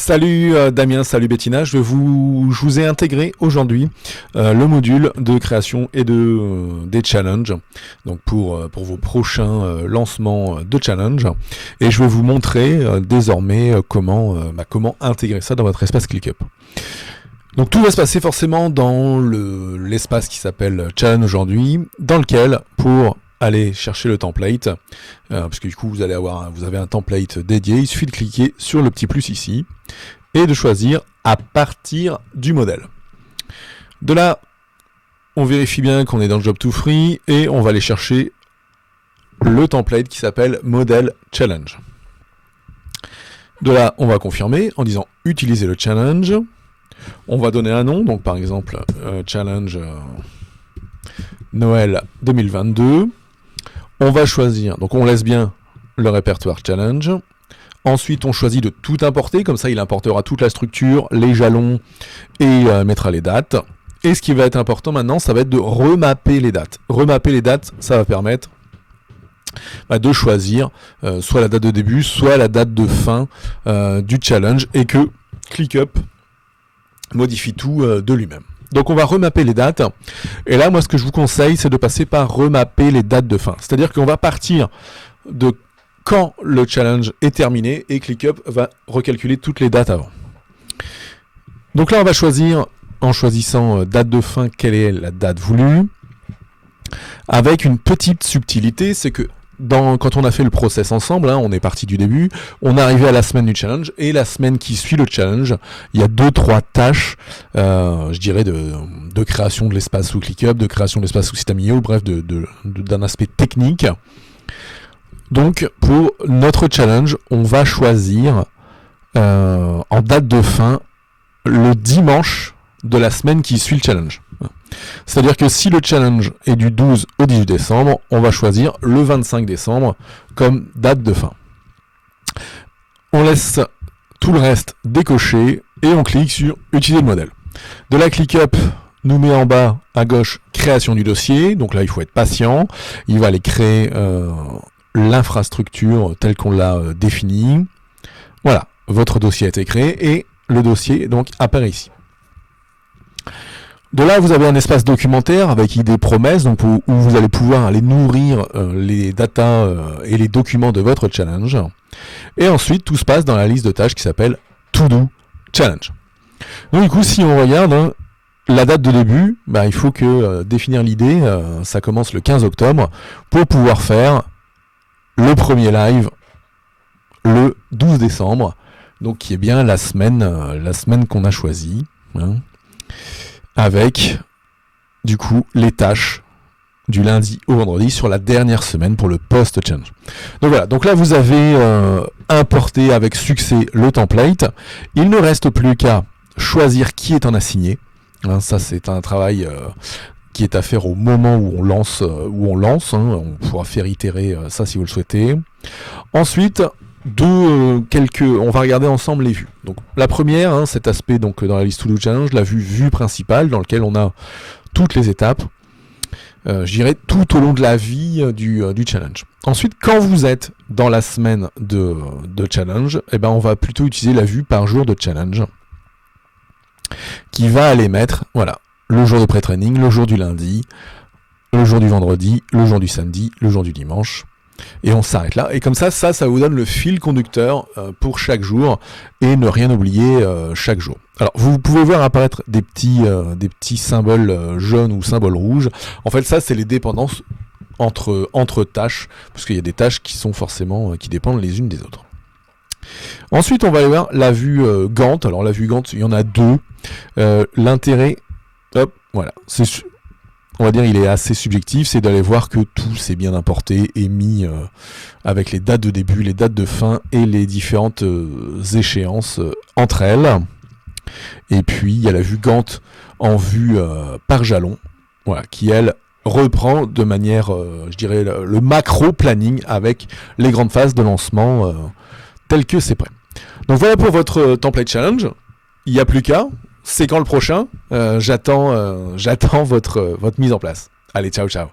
Salut Damien, salut Bettina, je vous ai intégré aujourd'hui le module de création et des challenges, donc pour vos prochains lancements de challenge, et je vais vous montrer désormais comment intégrer ça dans votre espace ClickUp. Donc tout va se passer forcément dans l'espace qui s'appelle Challenge aujourd'hui, dans lequel, pour aller chercher le template, parce que du coup vous avez un template dédié, il suffit de cliquer sur le petit plus ici, et de choisir à partir du modèle. De là, on vérifie bien qu'on est dans le Job to Free, et on va aller chercher le template qui s'appelle Model Challenge. De là, on va confirmer en disant utiliser le challenge. On va donner un nom, donc par exemple challenge Noël 2022. On va choisir, donc on laisse bien le répertoire challenge. Ensuite, on choisit de tout importer, comme ça il importera toute la structure, les jalons et mettra les dates. Et ce qui va être important maintenant, ça va être de remapper les dates. Remapper les dates, ça va permettre de choisir soit la date de début, soit la date de fin du challenge, et que ClickUp modifie tout de lui-même. Donc on va remapper les dates, et là moi ce que je vous conseille c'est de passer par remapper les dates de fin. C'est-à-dire qu'on va partir de quand le challenge est terminé, et ClickUp va recalculer toutes les dates avant. Donc là on va choisir, en choisissant date de fin, quelle est la date voulue, avec une petite subtilité, c'est que quand on a fait le process ensemble, on est parti du début, on est arrivé à la semaine du challenge, et la semaine qui suit le challenge, il y a 2-3 tâches, je dirais, de création de l'espace sous ClickUp, de création de l'espace sous System.io, bref, d'un aspect technique. Donc, pour notre challenge, on va choisir en date de fin le dimanche de la semaine qui suit le challenge. C'est-à-dire que si le challenge est du 12 au 18 décembre, on va choisir le 25 décembre comme date de fin. On laisse tout le reste décoché et on clique sur utiliser le modèle. De là, ClickUp nous met en bas à gauche création du dossier. Donc là, il faut être patient. Il va aller créer l'infrastructure telle qu'on l'a définie. Voilà, votre dossier a été créé et le dossier donc apparaît ici. De là, vous avez un espace documentaire avec idées promesses, donc où vous allez pouvoir aller nourrir les datas et les documents de votre challenge. Et ensuite, tout se passe dans la liste de tâches qui s'appelle To Do Challenge. Donc du coup, si on regarde la date de début, il faut que définir l'idée, ça commence le 15 octobre, pour pouvoir faire le premier live le 12 décembre, donc qui est bien la semaine qu'on a choisie. Avec, du coup, les tâches du lundi au vendredi sur la dernière semaine pour le post-challenge. Donc voilà, donc là vous avez importé avec succès le template. Il ne reste plus qu'à choisir qui est en assigné. Ça c'est un travail qui est à faire au moment où on lance. On pourra faire itérer ça si vous le souhaitez. Ensuite, on va regarder ensemble les vues. Donc la première, cet aspect donc dans la liste To Do Challenge, la vue principale dans laquelle on a toutes les étapes, je dirais tout au long de la vie du challenge. Ensuite, quand vous êtes dans la semaine de challenge, on va plutôt utiliser la vue par jour de challenge, qui va aller mettre, voilà, le jour de pré-training, le jour du lundi, le jour du vendredi, le jour du samedi, le jour du dimanche. Et on s'arrête là, et comme ça vous donne le fil conducteur pour chaque jour, et ne rien oublier chaque jour. Alors vous pouvez voir apparaître des petits symboles jaunes ou symboles rouges. En fait ça c'est les dépendances entre tâches, parce qu'il y a des tâches qui sont forcément qui dépendent les unes des autres. Ensuite on va aller voir la vue Gantt. Alors la vue Gantt, il y en a deux. L'intérêt, voilà, on va dire il est assez subjectif, c'est d'aller voir que tout s'est bien importé et mis avec les dates de début, les dates de fin et les différentes échéances entre elles. Et puis il y a la vue Gantt en vue par jalon, voilà, qui elle reprend de manière, je dirais, le macro planning avec les grandes phases de lancement telles que c'est prêt. Donc voilà pour votre template challenge. Il n'y a plus qu'à. C'est quand le prochain ? J'attends votre mise en place. Allez, ciao, ciao.